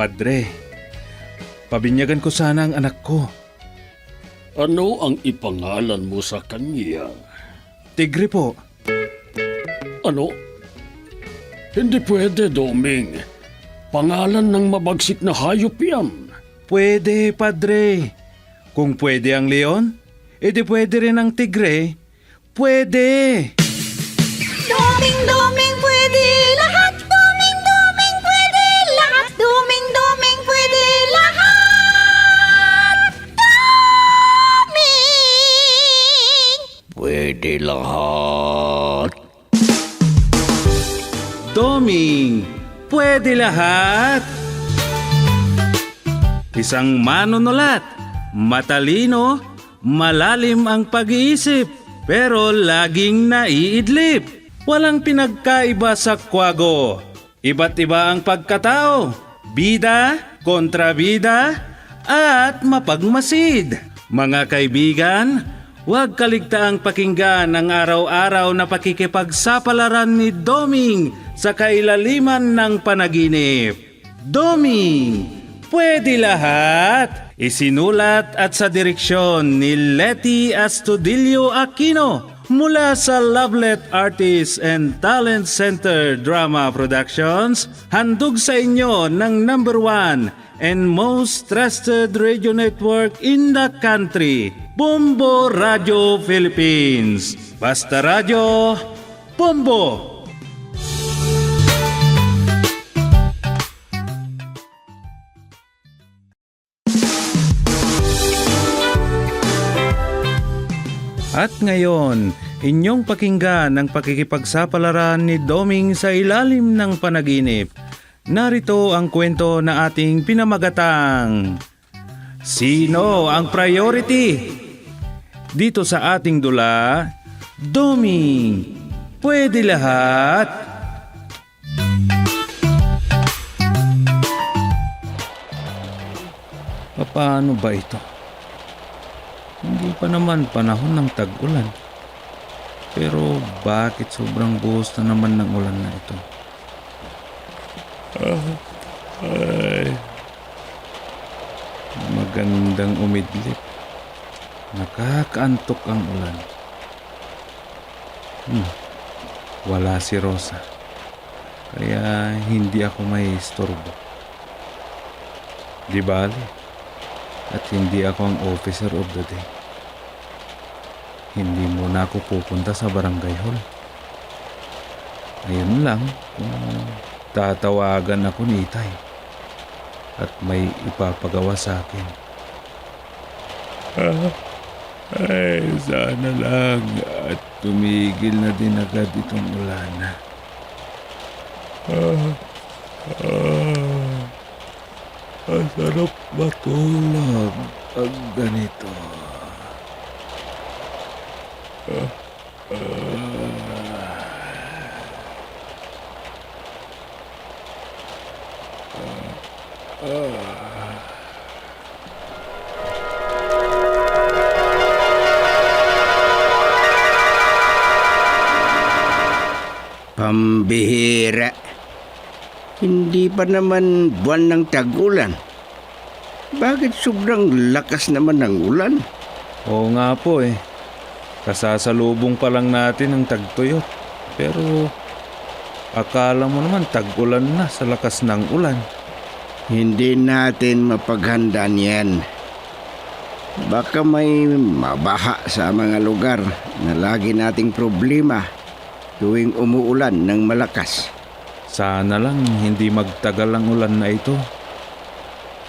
Padre, pabinyagan ko sana ang anak ko. Ano ang ipangalan mo sa kanya? Tigre po. Ano? Hindi pwede, Doming. Pangalan ng mabagsik na hayop yan. Pwede, Padre. Kung pwede ang leon, edi pwede rin ang tigre. Pwede! Doming, doming, pwede lahat. Doming, doming, pwede lahat. Doming, doming, pwede lahat. Doming! Pwede lahat. Doming, pwede lahat! Isang manunulat, matalino, malalim ang pag-iisip, pero laging naiidlip. Walang pinagkaiba sa kwago. Iba't iba ang pagkatao, bida, kontrabida, at mapagmasid. Mga kaibigan, huwag kaligtaang pakinggan ang araw-araw na pakikipagsapalaran ni Doming sa kailaliman ng panaginip. Doming, pwede lahat! Isinulat at sa direksyon ni Letty Astudillo Aquino mula sa Lovelet Artists and Talent Center Drama Productions, handog sa inyo ng #1 and most trusted radio network in the country, Bombo Radio Philippines. Basta Radio, Bombo! At ngayon, inyong pakinggan ang pakikipagsapalaran ni Doming sa ilalim ng panaginip. Narito ang kwento na ating pinamagatang Sino ang Priority? Dito sa ating dula, Doming, pwede lahat. Paano ba ito? Hindi pa naman panahon ng tag-ulan. Pero bakit sobrang buhos na naman ng ulan na ito? Magandang umidlip. Nakakaantok ang ulan. Wala si Rosa. Kaya hindi ako may istorbo. Di bali. At hindi ako ang officer of the day. Hindi muna ako pupunta sa barangay hall. Ayun lang kung tatawagan ako ni Itay at may ipapagawa sa akin. Ay, sana lang at tumigil na din agad itong ulan. Ang sarap matulog pag ganito. Pambihira. Hindi pa naman buwan ng tag-ulan. Bakit sobrang lakas naman ng ulan? Oo nga po eh. Kasasalubong pa lang natin ang tagtuyot. Pero akala mo naman tag-ulan na sa lakas ng ulan. Hindi natin mapaghandaan yan. Baka may mabaha sa mga lugar na lagi nating problema tuwing umuulan ng malakas. Sana lang hindi magtagal ang ulan na ito.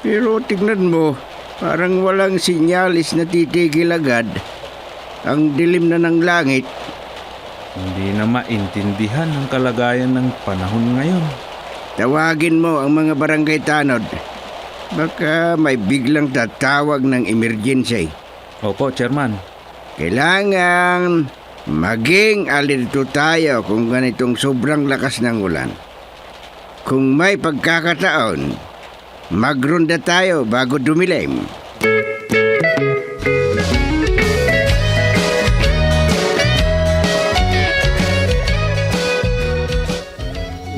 Pero tignan mo, parang walang sinyalis na titigil agad. Ang dilim na ng langit. Hindi na maintindihan ang kalagayan ng panahon ngayon. Tawagin mo ang mga barangay tanod. Baka may biglang tatawag ng emergency. Opo, Chairman. Kailangan maging alirto tayo kung ganitong sobrang lakas ng ulan. Kung may pagkakataon, magronda tayo bago dumilim.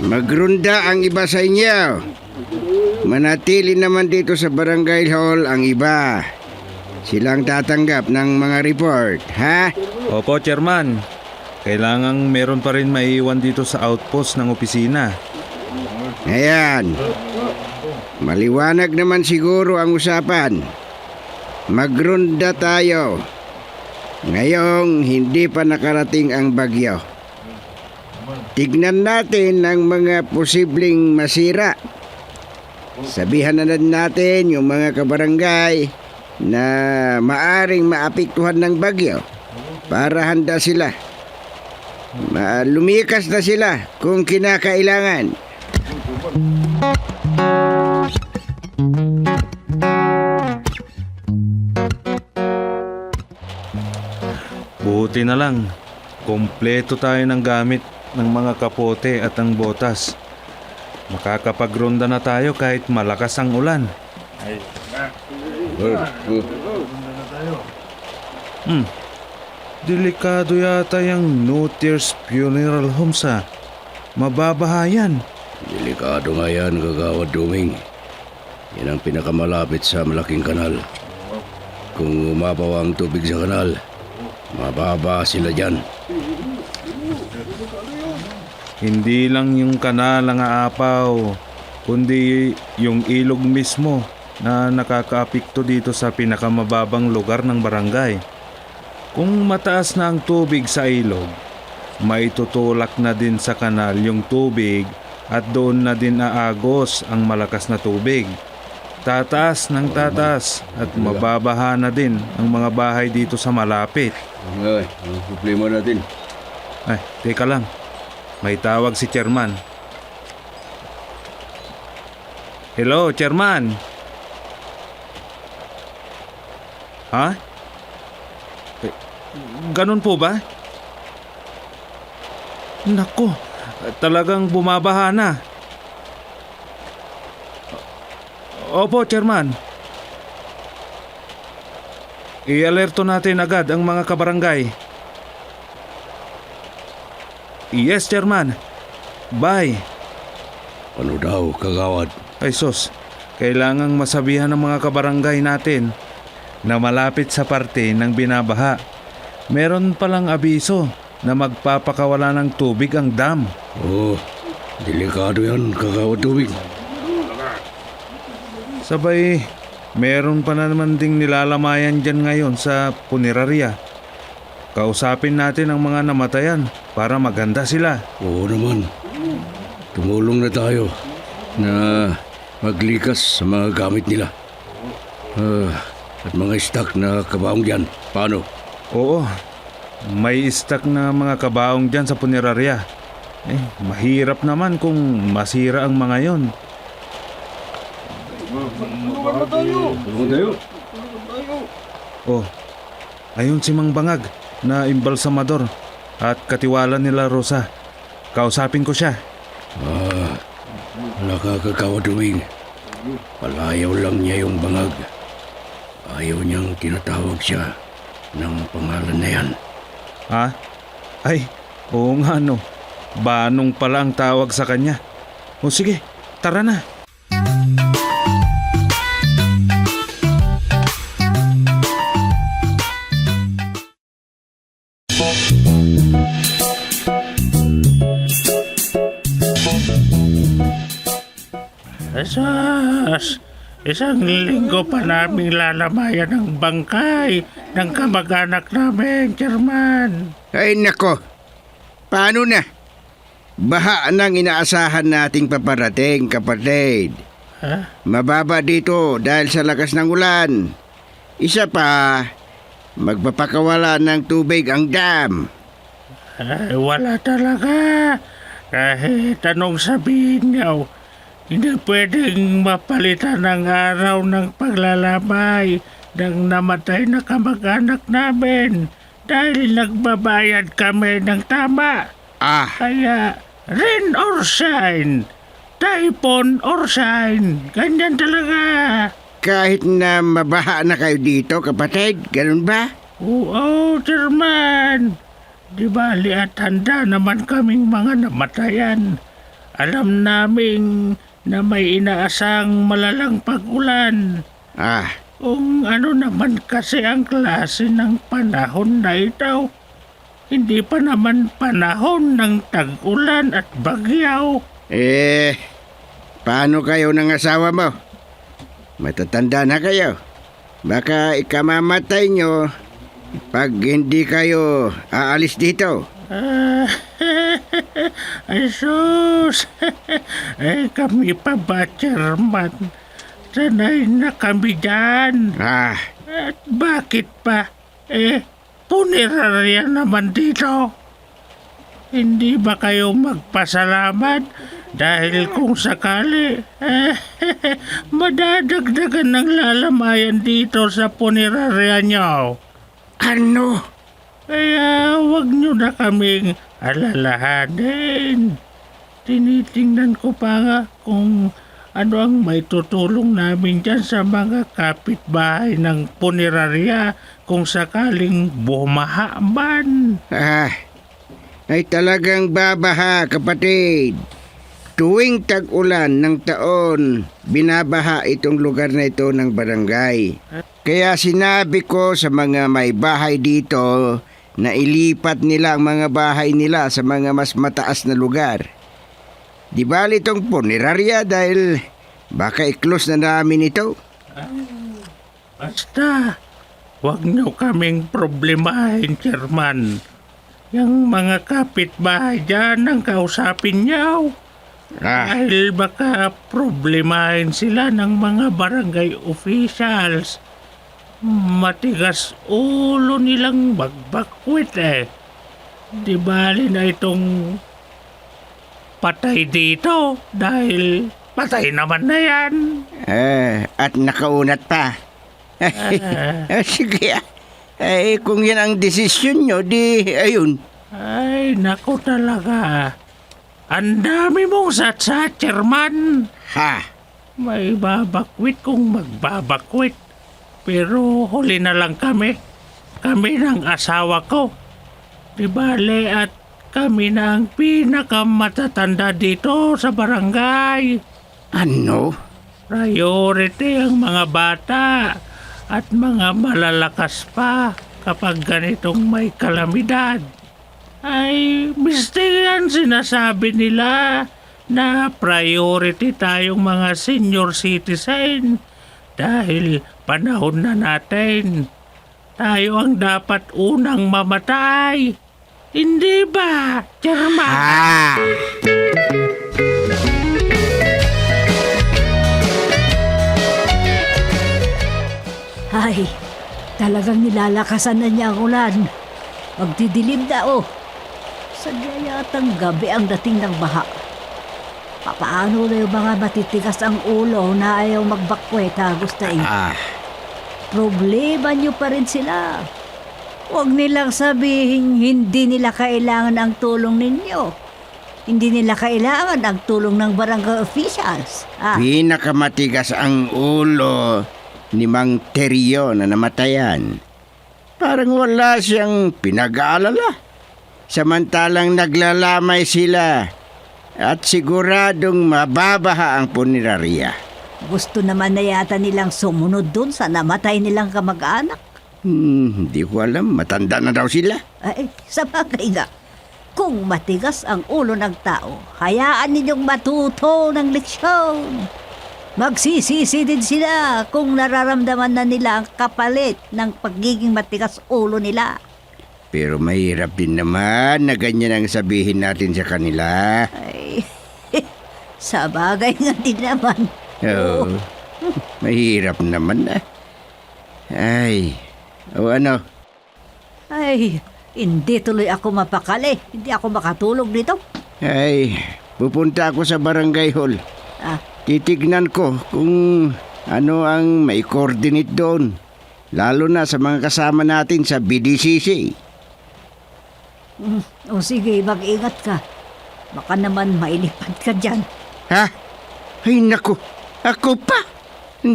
Magronda ang iba sa inyo. manatili naman dito sa barangay hall ang iba. Silang tatanggap ng mga report, ha? Opo, Chairman. Kailangang meron pa rin maiiwan dito sa outpost ng opisina. Ayan. Maliwanag naman siguro ang usapan. Magronda tayo. Ngayong hindi pa nakarating ang bagyo. Tignan natin ang mga posibleng masira. Sabihan na din natin yung mga kabarangay na maaring maapektuhan ng bagyo para handa sila. Lumikas na sila kung kinakailangan. Buti na lang, kompleto tayo ng gamit ng mga kapote at ang botas. Makakapagronda na tayo kahit malakas ang ulan. Delikado yata yung No Tears Funeral Homes ha. Mababahayan. Delikado nga yan, Kagawad Duming. Yan ang pinakamalapit sa malaking kanal. Kung umapaw ang tubig sa kanal, mababa sila dyan. Hindi lang yung kanal ang aapaw, kundi yung ilog mismo na nakakaapekto dito sa pinakamababang lugar ng barangay. Kung mataas na ang tubig sa ilog, maitutulak na din sa kanal yung tubig at doon na din aagos ang malakas na tubig. Tataas ng tataas at mababaha na din ang mga bahay dito sa malapit. Ay, ang problema natin. Ay, teka lang. May tawag si Chairman. Hello, Chairman. Ha? Ganun po ba? Nako, talagang bumabaha na. Opo, Chairman. I-alerto natin agad ang mga kabarangay. Yes, Chairman. Bye. Ano daw, Kagawad? Ay sus, kailangang masabihan ng mga kabarangay natin na malapit sa parte ng binabaha. Meron palang abiso na magpapakawala ng tubig ang dam. Oh, delikado yan, Kagawad Duming. Sabay, meron pa na naman ding nilalamayan dyan ngayon sa punerarya. Kausapin natin ang mga namatayan para maganda sila. Oo naman. Tumulong na tayo na maglikas sa mga gamit nila. At mga stock na kabaong dyan. Paano? Oo, may stock na mga kabaong dyan sa punerarya. Mahirap naman kung masira ang mga yon. Oh, ayun si Mang Bangag na imbalsamador at katiwala nila Rosa. Kausapin ko siya. Nakakagawad Duming. Palayaw lang niya yung bangag. Ayaw niyang tinatawag siya ng pangalan na yan. Ha? Ay, oo nga no. Banong pala ang tawag sa kanya. O sige, tara na. Isang linggo pa naming lalamayan ng bangkay ng kamag-anak namin, Chairman. Ay nako, paano na? Baha nang inaasahan nating paparating, kapatid. Mababa dito dahil sa lakas ng ulan. Isa pa, magpapakawala ng tubig ang dam. Ay, wala talaga. Kahit anong sabihin niyo, hindi pwedeng mapalitan ng araw ng paglalamay ng namatay na kamag-anak namin dahil nagbabayad kami ng tama. Kaya, rain or shine, typhoon or shine, ganyan talaga. Kahit na mabaha na kayo dito, kapatid, ganun ba? Oo, Chairman. Di bali at handa naman kaming mga namatayan. Alam naming na may inaasang malalang pag-ulan. Ah, Kung ano naman kasi ang klase ng panahon na ito. Hindi pa naman panahon ng tag-ulan at bagyaw. paano kayo ng asawa mo? Matatanda na kayo. Baka ikamamatay nyo pag hindi kayo aalis dito. Ay sus! Kami pa ba, Chairman? Sanay na kami dyan. Ah, At bakit pa? Punerarya naman dito. Hindi ba kayo magpasalamat? Dahil kung sakali, madadagdagan ng lalamayan dito sa punerarya nyo. ano? Kaya wag nyo na kaming alalahanin. Tinitingnan ko pa nga kung ano ang may tutulong namin dyan sa mga kapitbahay ng punerarya kung sakaling bumaha man. Ay talagang babaha, kapatid. Tuwing tag-ulan ng taon, binabaha itong lugar na ito ng barangay. Kaya sinabi ko sa mga may bahay dito na ilipat nila ang mga bahay nila sa mga mas mataas na lugar. Di bali itong punerarya dahil baka i-close na namin ito. Basta, wag nyo kaming problemahin, Chairman. Yung mga kapitbahay dyan ang kausapin nyo. Dahil baka problemahin sila ng mga barangay officials. Matigas ulo nilang magbakwit Di bali na itong patay dito dahil patay naman na yan. At nakaunat pa. Sige. Kung yan ang desisyon nyo, di ayun. Ay, naku talaga. Ang dami mong satsa, Chairman. Ha? May babakwit kung magbabakwit. Pero huli na lang kami. Kami ng asawa ko. Di bale at kami na ang pinakamatatanda dito sa barangay. Ano? Priority ang mga bata at mga malalakas pa kapag ganitong may kalamidad. Ay, mistiyan sinasabi nila na priority tayong mga senior citizen dahil panahon na natin. Tayo ang dapat unang mamatay. Hindi ba, Chairman? Ay, talagang nilalakasan na niya ang ulan. Magdidilim na Sadya yatang gabi ang dating ng baha. Paano na yung mga matitigas ang ulo na ayaw magbakwet, Agustin? Problema niyo pa rin sila. Huwag nilang sabihin hindi nila kailangan ang tulong ninyo. Hindi nila kailangan ang tulong ng barangay officials. Pinakamatigas ang ulo ni Mang Terio na namatayan. Parang wala siyang pinag-aalala. Samantalang naglalamay sila at siguradong mababaha ang punerarya. Gusto naman na yata nilang sumunod dun sa namatay nilang kamag-anak. Hindi ko alam. Matanda na daw sila. Ay, sa bagay nga. Kung matigas ang ulo ng tao, hayaan ninyong matuto ng leksyon. Magsisisi din sila kung nararamdaman na nila ang kapalit ng pagiging matigas ulo nila. Pero mahirap din naman na ganyan ang sabihin natin sa kanila. Ay, sa bagay nga din naman. Oo. Mahirap naman na. Ay, ano? Ay, hindi tuloy ako mapakali. Hindi ako makatulog dito. Ay, pupunta ako sa barangay hall. Titignan ko kung ano ang may coordinate doon. Lalo na sa mga kasama natin sa BDCC. O sige, mag-ingat ka. Baka naman mailipad ka dyan. Ha? Ay, naku. Ako pa?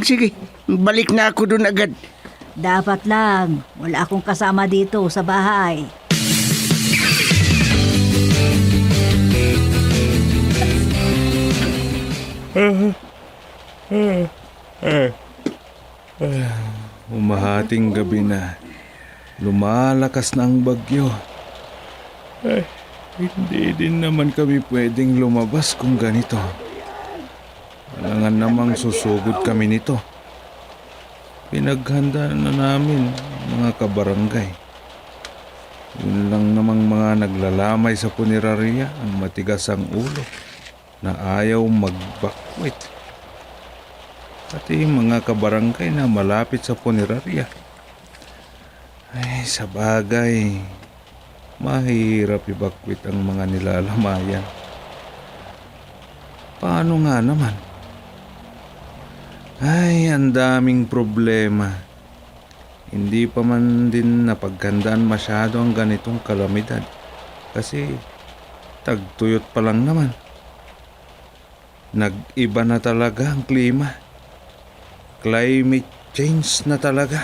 Sige, balik na ako doon agad. Dapat lang. Wala akong kasama dito sa bahay. Umahating gabi na. Lumalakas na ang bagyo. Hindi din naman kami pwedeng lumabas kung ganito. Alangan namang susugod kami nito. Pinaghanda na namin, mga kabarangay. Yun lang namang mga naglalamay sa punerarya ang matigas ang ulo na ayaw magbakwit. Pati mga kabarangay na malapit sa punerarya. Ay, sa bagay, mahirap ibakwit ang mga nilalamayan. Paano nga naman? Ay, ang daming problema. Hindi pa man din napaghandaan masyado ang ganitong kalamidad. Kasi tagtuyot pa lang naman. Nag-iba na talaga ang klima. Climate change na talaga.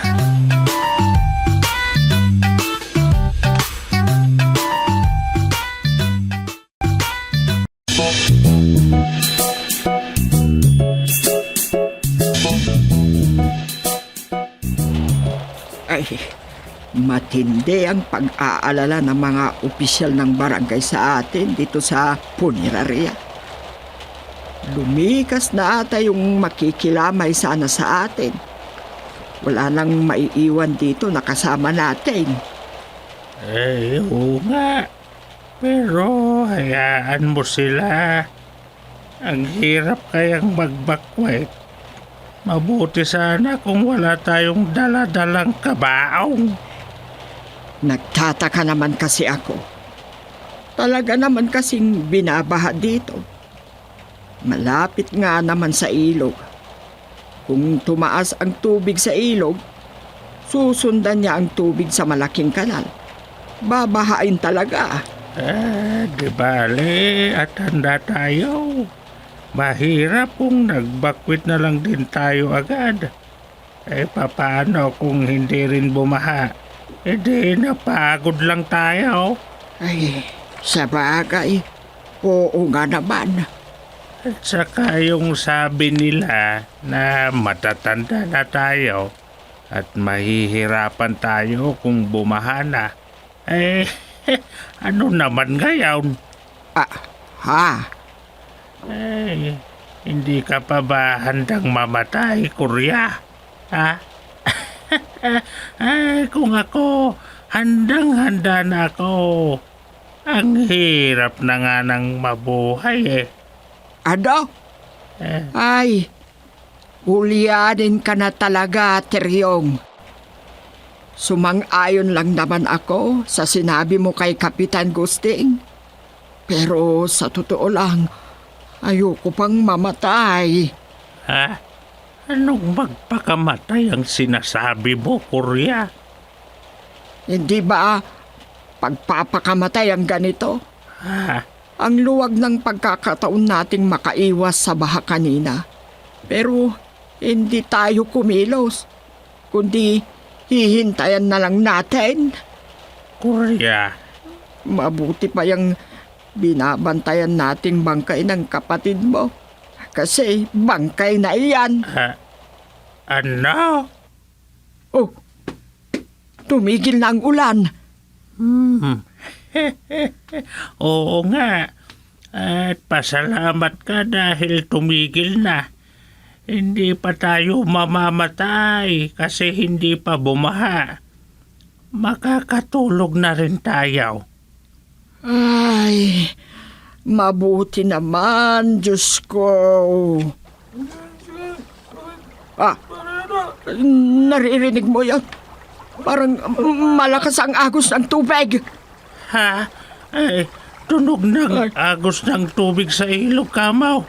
Ay, matindi ang pag-aalala ng mga opisyal ng barangay sa atin dito sa punerarya. Lumikas na ata yung makikilamay sana sa atin. Wala nang maiiwan dito na kasama natin. Oo nga. Pero hayaan mo sila. Ang hirap kayang magbakwet. Mabuti sana kung wala tayong dala-dalang kabaong. Nagtataka naman kasi ako. Talaga naman kasing binabaha dito. Malapit nga naman sa ilog. Kung tumaas ang tubig sa ilog, susundan niya ang tubig sa malaking kanal. Babahain talaga. Di bale at handa tayo. Mahirap kung nagbakwit na lang din tayo agad. Paano kung hindi rin bumaha? Di napagod lang tayo. Ay, sa bagay, oo nga naman. At saka yung sabi nila na matatanda na tayo at mahihirapan tayo kung bumaha na. Ano naman ngayon? Hindi ka pa ba handang mamatay, Kurya? Ha? Kung ako, handang-handa na ako. Ang hirap na nga ng mabuhay Ano? Ay, ulyanin ka na talaga, Teryong. Sumang-ayon lang naman ako sa sinabi mo kay Kapitan Gusting. Pero sa totoo lang, ayoko pang mamatay. Ha? Anong magpakamatay ang sinasabi mo, Kurya? Hindi ba pagpapakamatay ang ganito? Ha? Ang luwag ng pagkakataon nating makaiwas sa baha kanina. Pero hindi tayo kumilos, kundi hihintayan na lang natin. Kurya, Mabuti pa yung binabantayan nating bangkay ng kapatid mo. Kasi bangkay na iyan. ano? Oh, tumigil na ang ulan. Oo nga. At pasalamat ka dahil tumigil na. Hindi pa tayo mamamatay kasi hindi pa bumaha. Makakatulog na rin tayo. Ay, mabuti naman, Diyos ko. Naririnig mo yan? Parang malakas ang agos ng tubig. Ha? Tunog ng agos ng tubig sa ilog, Kamaw.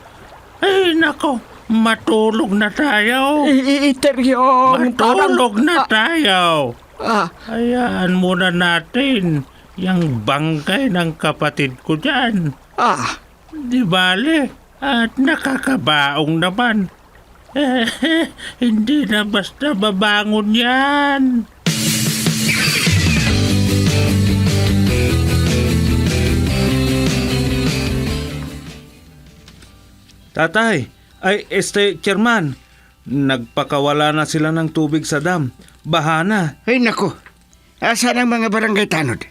Nako, matulog na tayo. Teryong, Matulog na tayo. Ah, Hayaan muna natin yung bangkay ng kapatid ko dyan. Di bale, at nakakabaong naman. Hindi na basta babangon yan. Tatay, Ay, Chairman, nagpakawala na sila ng tubig sa dam. Baha na. Ay nako, asan ang mga barangay tanod?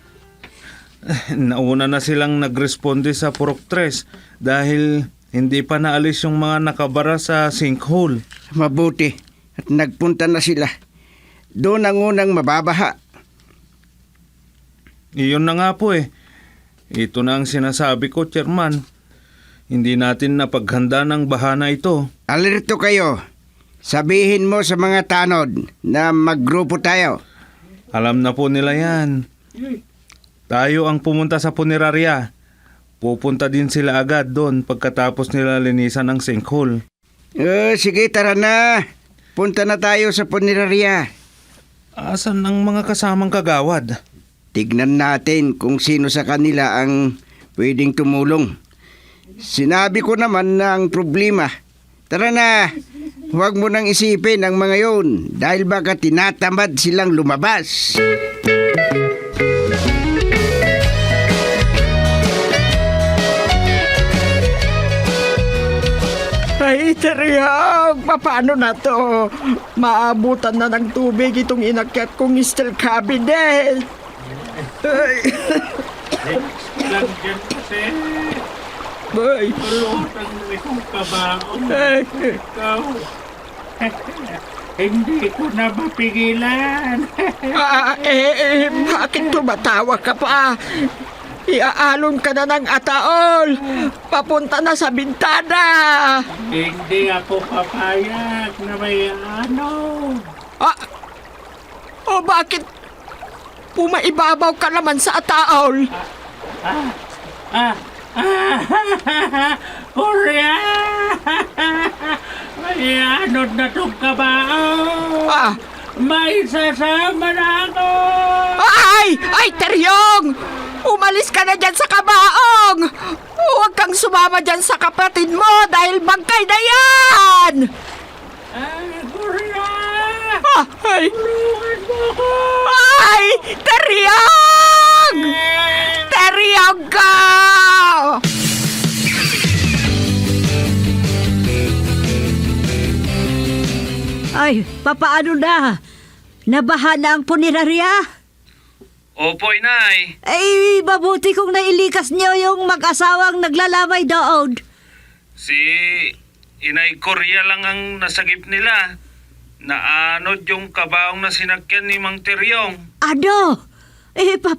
Nauna na silang nagresponde sa Purok 3 dahil hindi pa naalis yung mga nakabara sa sinkhole. Mabuti at nagpunta na sila. Doon ang unang mababaha. Iyon na nga po eh. Ito na ang sinasabi ko, Chairman. Hindi natin napaghanda ng bahana ito. Alerto kayo. Sabihin mo sa mga tanod na maggrupo tayo. Alam na po nila yan. Tayo ang pumunta sa punerarya. Pupunta din sila agad doon pagkatapos nila linisan ang sinkhole. Sige, tara na. Punta na tayo sa punerarya. Asan ang mga kasamang kagawad? Tignan natin kung sino sa kanila ang pwedeng tumulong. Sinabi ko naman na ang problema. Tara na, huwag mo nang isipin ang mga yun dahil baka tinatamad silang lumabas. Ay, Teriyog, paano na to? Maabutan na ng tubig itong inakyat kong steel cabinet. Ay, Lang dyan kasi. ay, Pulutan mo itong kabaong. ay. Ikaw. Hindi ko na mapigilan. Bakit tumatawa ka pa? Iaalon ka na ng ataol. Papunta na sa bintana. Hindi ako papayag na may ano. O bakit pumaibabaw ka naman sa ataol? Korea! May anod na itong kabao. May sasama na ako. Ay, Teryong! Umalis ka na dyan sa kabaong! Huwag kang sumama dyan sa kapatid mo dahil bangkay na yan! Korea! Ay! Tulungan mo ako! Ay! Teryong! Teryong ka! Ay, papaano na? Nabaha na ang punerarya? Opo, Inay. Ay, mabuti kung nailikas niyo yung mag-asawang naglalamay doon. Si Inay Korea lang ang nasagip nila. Naanod yung kabaong na sinakyan ni Mang Teryong. Ano?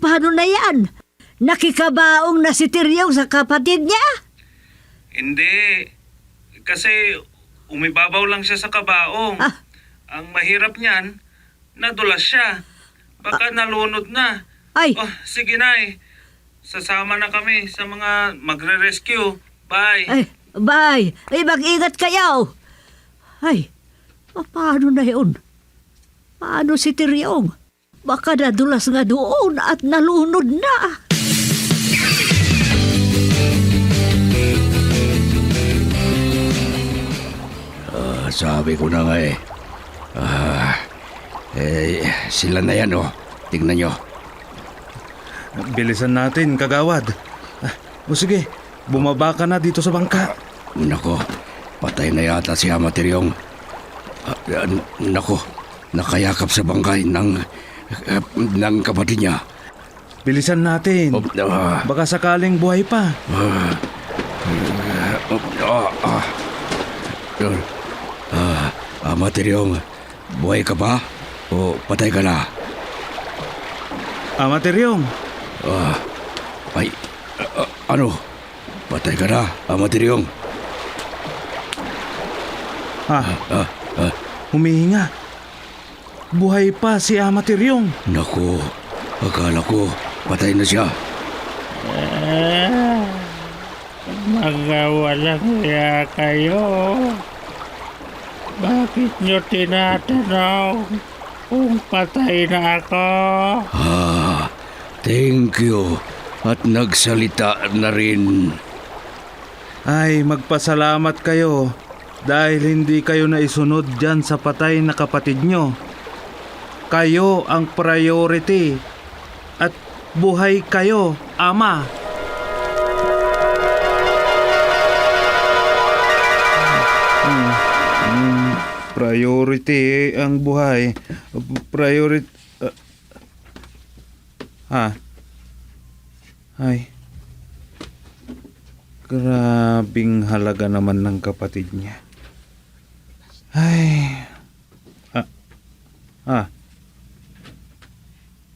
Paano na yan? Nakikabaong na si Tiryong sa kapatid niya? Hindi. Kasi umibabaw lang siya sa kabaong. Ang mahirap niyan, nadulas siya. Baka nalunod na. Ay. Oh, sige, Nay. Sasama na kami sa mga magre-rescue. Bye. Ay, bye. Ay, mag-ingat kayo. Ay, paano na yun? Paano si Tiryong? Baka nadulas nga doon at nalunod na. Sabi ko na nga sila na yan Tingnan nyo. Bilisan natin, kagawad. O sige, bumaba ka na dito sa bangka. Nako, patay na yata si Ama Teryong. Nako, nakayakap sa bangkay ng kapatid niya. Bilisan natin. Baka sakaling buhay pa. Ama Teryong, buhay ka ba? O patay ka na? Ama Teryong. Ano? Patay ka na, Ama Teryong? Humihinga. Buhay pa si Ama Teryong. Naku, akala ko patay na siya. Mga walang hiya kayo. Bakit nyo tinatanong kung patay na ako? Thank you. At nagsalita na rin. Ay, magpasalamat kayo dahil hindi kayo naisunod dyan sa patay na kapatid nyo. Kayo ang priority at buhay kayo, Ama. priority ang buhay. Priority... Ay. Grabing halaga naman ng kapatid niya. Ay.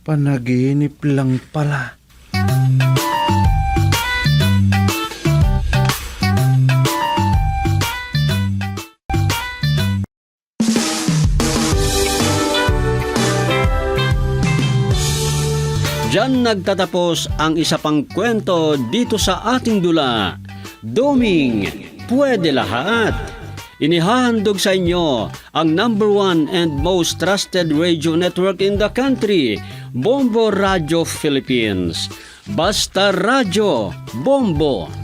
Panaginip lang pala. Diyan nagtatapos ang isa pang kwento dito sa ating dula. Doming, pwede lahat. Inihahandog sa inyo ang #1 and most trusted radio network in the country, Bombo Radio Philippines. Basta Radio, Bombo.